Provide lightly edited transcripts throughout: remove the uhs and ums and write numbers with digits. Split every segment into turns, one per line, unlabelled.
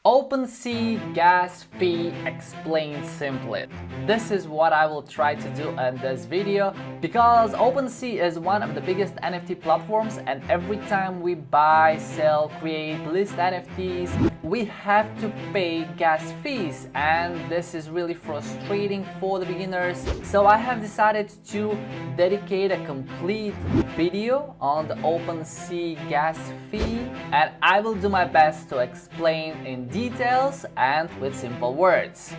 OpenSea Gas Fee Explained Simply. This is what I will try to do in this video because OpenSea is one of the biggest NFT platforms, and every time we buy, sell, create, list NFTs, we have to pay gas fees, and this is really frustrating for the beginners. So I have decided to dedicate a complete video on the OpenSea Gas Fee, and I will do my best to explain in details and with simple words.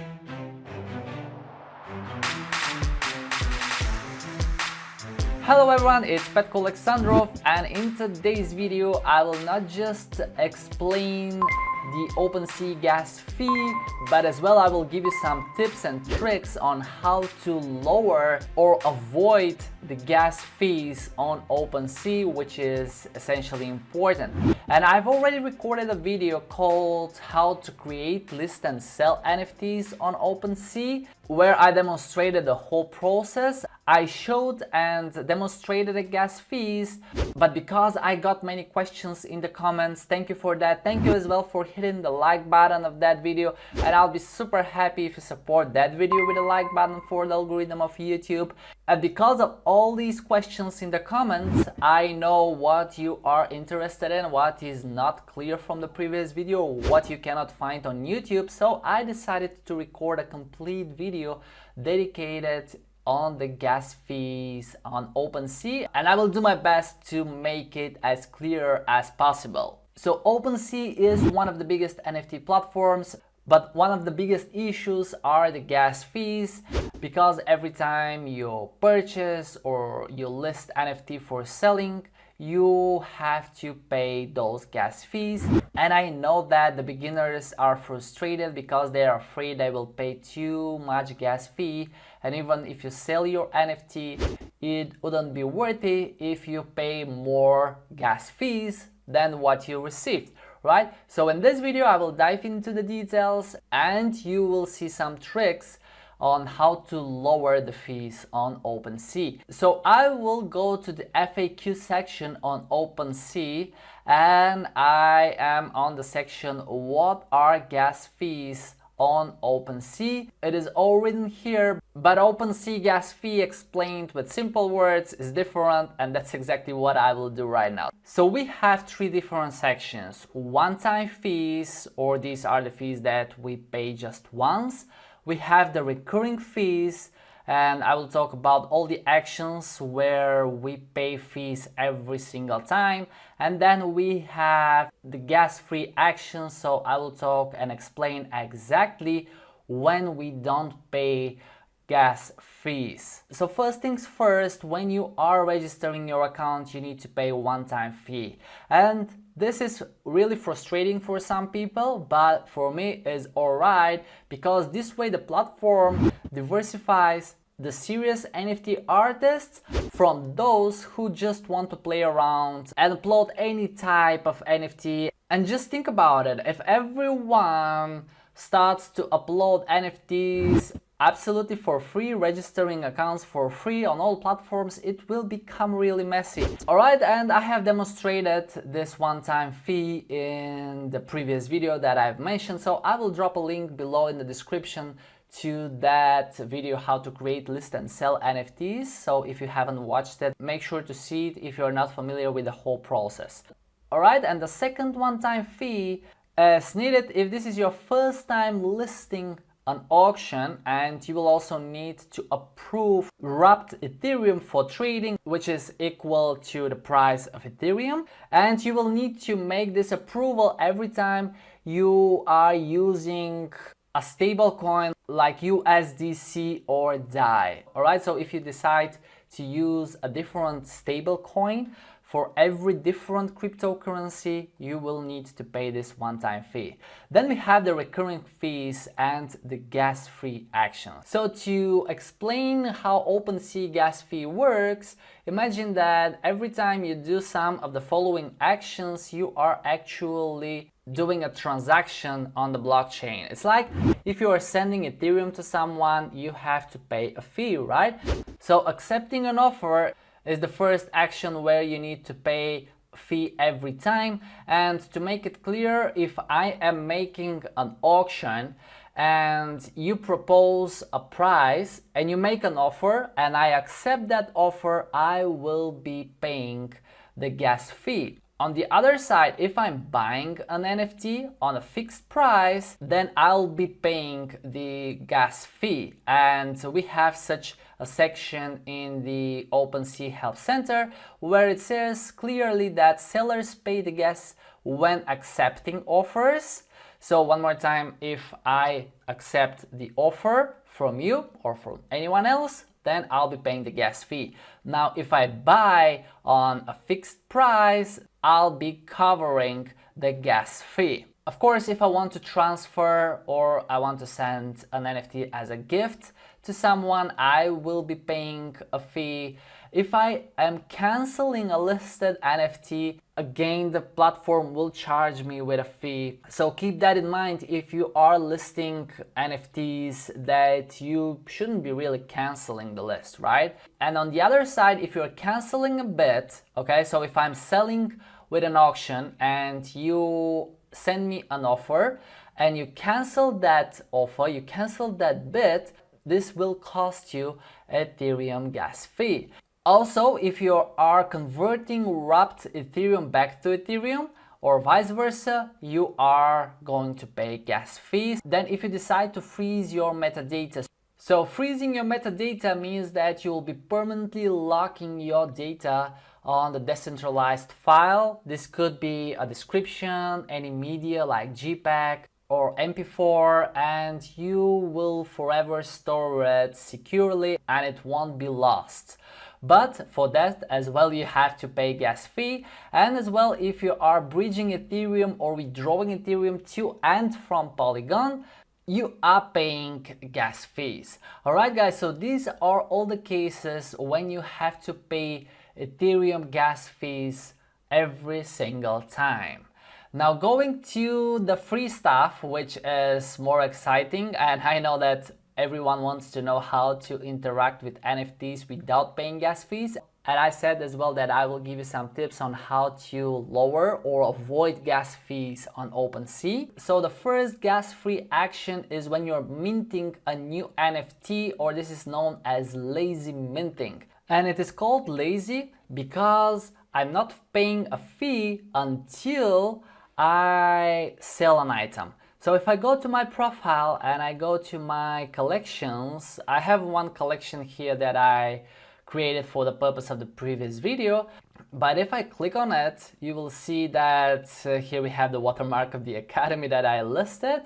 Hello everyone, it's Petko Alexandrov, and in today's video I will not just explain the OpenSea Gas Fee, but as well I will give you some tips and tricks on how to lower or avoid the gas fees on OpenSea, which is essentially important. And I've already recorded a video called How to Create, List and Sell NFTs on OpenSea, where I demonstrated the whole process. I showed and demonstrated the gas fees, but because I got many questions in the comments, thank you for that. Thank you as well for hitting the like button of that video, and I'll be super happy if you support that video with a like button for the algorithm of YouTube. And because of all these questions in the comments, I know what you are interested in, what is not clear from the previous video, what you cannot find on YouTube. So I decided to record a complete video dedicated on the gas fees on OpenSea, and I will do my best to make it as clear as possible. So OpenSea is one of the biggest NFT platforms, but one of the biggest issues are the gas fees, because every time you purchase or you list NFT for selling, you have to pay those gas fees. And I know that the beginners are frustrated because they are afraid they will pay too much gas fee, and even if you sell your NFT, it wouldn't be worth it if you pay more gas fees than what you received, right? So in this video I will dive into the details, and you will see some tricks on how to lower the fees on OpenSea. So I will go to the FAQ section on OpenSea, and I am on the section what are gas fees on OpenSea. It is all written here, but OpenSea Gas Fee Explained with simple words is different, and that's exactly what I will do right now. So we have three different sections: one-time fees, or these are the fees that we pay just once. We have the recurring fees, and I will talk about all the actions where we pay fees every single time. And then we have the gas-free actions, so I will talk and explain exactly when we don't pay gas fees. So first things first, when you are registering your account, you need to pay a one-time fee. And this is really frustrating for some people, but for me it's alright, because this way the platform diversifies the serious NFT artists from those who just want to play around and upload any type of NFT. And just think about it, if everyone starts to upload NFTs absolutely for free, registering accounts for free on all platforms, it will become really messy. Alright, and I have demonstrated this one-time fee in the previous video that I've mentioned, so I will drop a link below in the description to that video, how to create, list and sell NFTs. So if you haven't watched it, make sure to see it if you're not familiar with the whole process. Alright, and the second one-time fee is needed if this is your first time listing an auction, and you will also need to approve wrapped Ethereum for trading, which is equal to the price of Ethereum. And you will need to make this approval every time you are using a stable coin like USDC or DAI. Alright, so if you decide to use a different stable coin for every different cryptocurrency, you will need to pay this one-time fee. Then we have the recurring fees and the gas-free action. So to explain how OpenSea Gas Fee works, imagine that every time you do some of the following actions, you are actually doing a transaction on the blockchain. It's like if you are sending Ethereum to someone, you have to pay a fee, right? So accepting an offer is the first action where you need to pay fee every time. And to make it clear, if I am making an auction and you propose a price and you make an offer and I accept that offer, I will be paying the gas fee. On the other side, if I'm buying an NFT on a fixed price, then I'll be paying the gas fee. And we have such a section in the OpenSea Help Center where it says clearly that sellers pay the gas when accepting offers. So one more time, if I accept the offer from you or from anyone else, then I'll be paying the gas fee. Now, if I buy on a fixed price, I'll be covering the gas fee. Of course, if I want to transfer or I want to send an NFT as a gift to someone, I will be paying a fee. If I am canceling a listed NFT, again, the platform will charge me with a fee. So keep that in mind if you are listing NFTs, that you shouldn't be really canceling the list, right? And on the other side, if you're canceling a bid, okay, so if I'm selling with an auction and you send me an offer and you cancel that offer, you cancel that bid, this will cost you Ethereum gas fee. Also, if you are converting wrapped Ethereum back to Ethereum or vice versa, you are going to pay gas fees. Then if you decide to freeze your metadata, so freezing your metadata means that you will be permanently locking your data on the decentralized file. This could be a description, any media like JPEG or MP4, and you will forever store it securely and it won't be lost. But for that as well, you have to pay gas fee. And as well, if you are bridging Ethereum or withdrawing Ethereum to and from Polygon, you are paying gas fees. Alright guys, so these are all the cases when you have to pay Ethereum gas fees every single time. Now going to the free stuff, which is more exciting, and I know that everyone wants to know how to interact with NFTs without paying gas fees. And I said as well that I will give you some tips on how to lower or avoid gas fees on OpenSea. So the first gas-free action is when you're minting a new NFT, or this is known as lazy minting. And it is called lazy because I'm not paying a fee until I sell an item. So if I go to my profile and I go to my collections, I have one collection here that I created for the purpose of the previous video. But if I click on it, you will see that here we have the watermark of the Academy that I listed,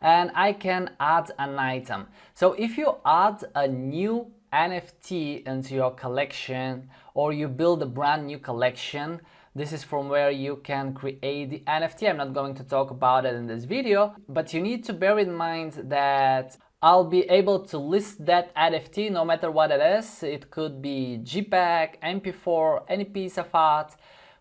and I can add an item. So if you add a new NFT into your collection or you build a brand new collection, this is from where you can create the NFT. I'm not going to talk about it in this video, but you need to bear in mind that I'll be able to list that NFT no matter what it is. It could be JPEG, MP4, any piece of art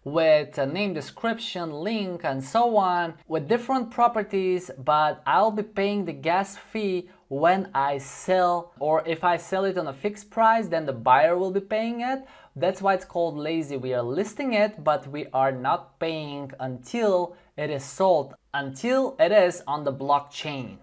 with a name, description, link, and so on, with different properties, but I'll be paying the gas fee when I sell, or if I sell it on a fixed price, then the buyer will be paying it. That's why it's called lazy. We are listing it, but we are not paying until it is sold, until it is on the blockchain.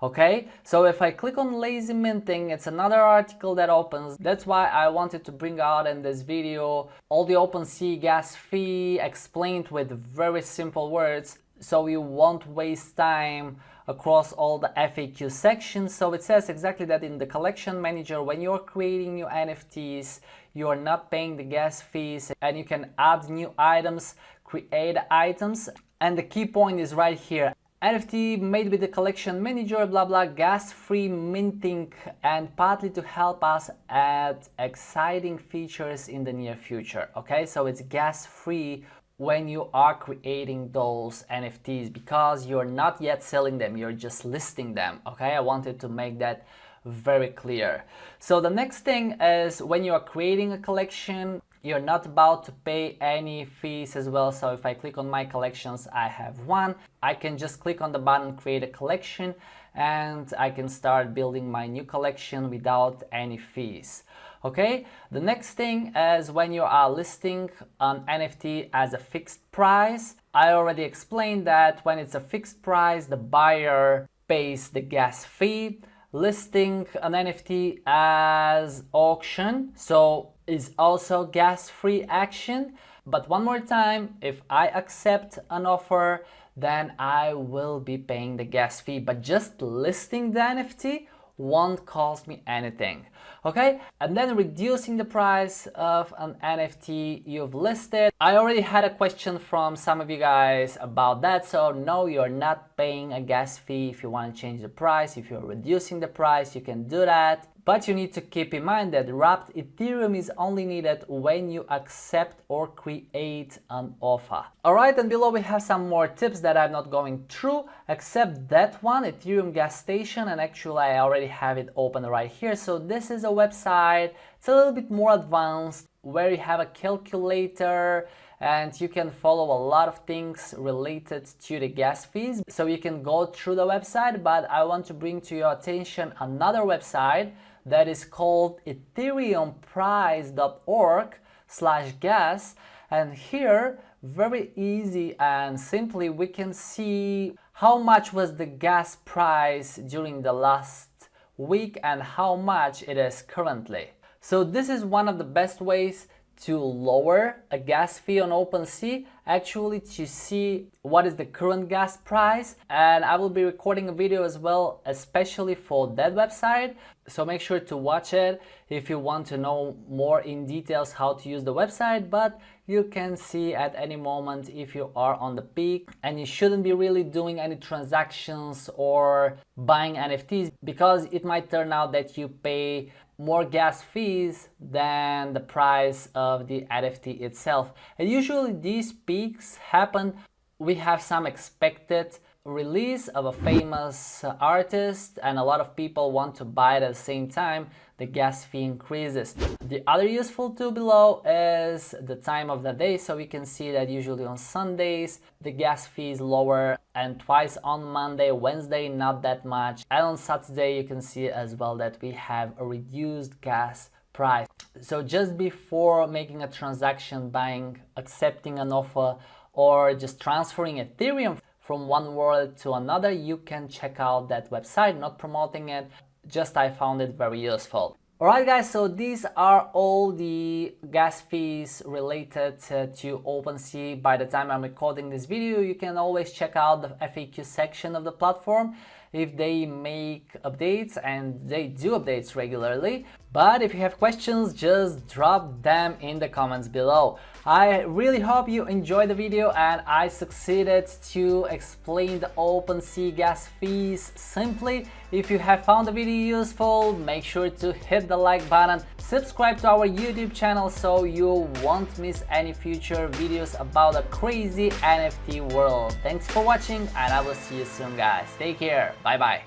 Okay, so if I click on lazy minting, it's another article that opens. That's why I wanted to bring out in this video all the OpenSea Gas Fee explained with very simple words, so you won't waste time across all the FAQ sections. So it says exactly that in the collection manager, when you're creating new NFTs, you're not paying the gas fees, and you can add new items, create items, and the key point is right here. NFT made with the collection manager, blah blah, gas-free minting, and partly to help us add exciting features in the near future. Okay, so it's gas-free when you are creating those NFTs because you're not yet selling them, you're just listing them. Okay, I wanted to make that very clear. So the next thing is when you are creating a collection, you're not about to pay any fees as well. So if I click on my collections, I have one. I can just click on the button, create a collection, and I can start building my new collection without any fees. Okay, the next thing is when you are listing an NFT as a fixed price. I already explained that when it's a fixed price, the buyer pays the gas fee. Listing an NFT as auction, so is also gas-free action. But one more time, if I accept an offer, then I will be paying the gas fee. But just listing the NFT won't cost me anything. Okay, and then reducing the price of an NFT you've listed. I already had a question from some of you guys about that. So no, you're not paying a gas fee if you want to change the price. If you're reducing the price, you can do that. But you need to keep in mind that wrapped Ethereum is only needed when you accept or create an offer. Alright, and below we have some more tips that I'm not going through, except that one, Ethereum gas station, and actually I already have it open right here. So this is a website, it's a little bit more advanced, where you have a calculator and you can follow a lot of things related to the gas fees. So you can go through the website, but I want to bring to your attention another website that is called ethereumprice.org/gas, and here very easy and simply we can see how much was the gas price during the last week and how much it is currently. So this is one of the best ways to lower a gas fee on OpenSea, actually to see what is the current gas price. And I will be recording a video as well, especially for that website. So make sure to watch it if you want to know more in details how to use the website. But you can see at any moment if you are on the peak, and you shouldn't be really doing any transactions or buying NFTs, because it might turn out that you pay more gas fees than the price of the NFT itself. And usually these peaks happen, we have some expected release of a famous artist and a lot of people want to buy it at the same time, the gas fee increases. The other useful tool below is the time of the day, so we can see that usually on Sundays the gas fee is lower, and twice on Monday, Wednesday not that much, and on Saturday you can see as well that we have a reduced gas price. So just before making a transaction, buying, accepting an offer, or just transferring Ethereum from one wallet to another, you can check out that website. Not promoting it, just I found it very useful. Alright guys, so these are all the gas fees related to OpenSea. By the time I'm recording this video, you can always check out the FAQ section of the platform if they make updates, and they do updates regularly. But if you have questions, just drop them in the comments below. I really hope you enjoyed the video and I succeeded to explain the OpenSea Gas Fees simply. If you have found the video useful, make sure to hit the like button, subscribe to our YouTube channel so you won't miss any future videos about the crazy NFT world. Thanks for watching and I will see you soon guys. Take care. Bye bye.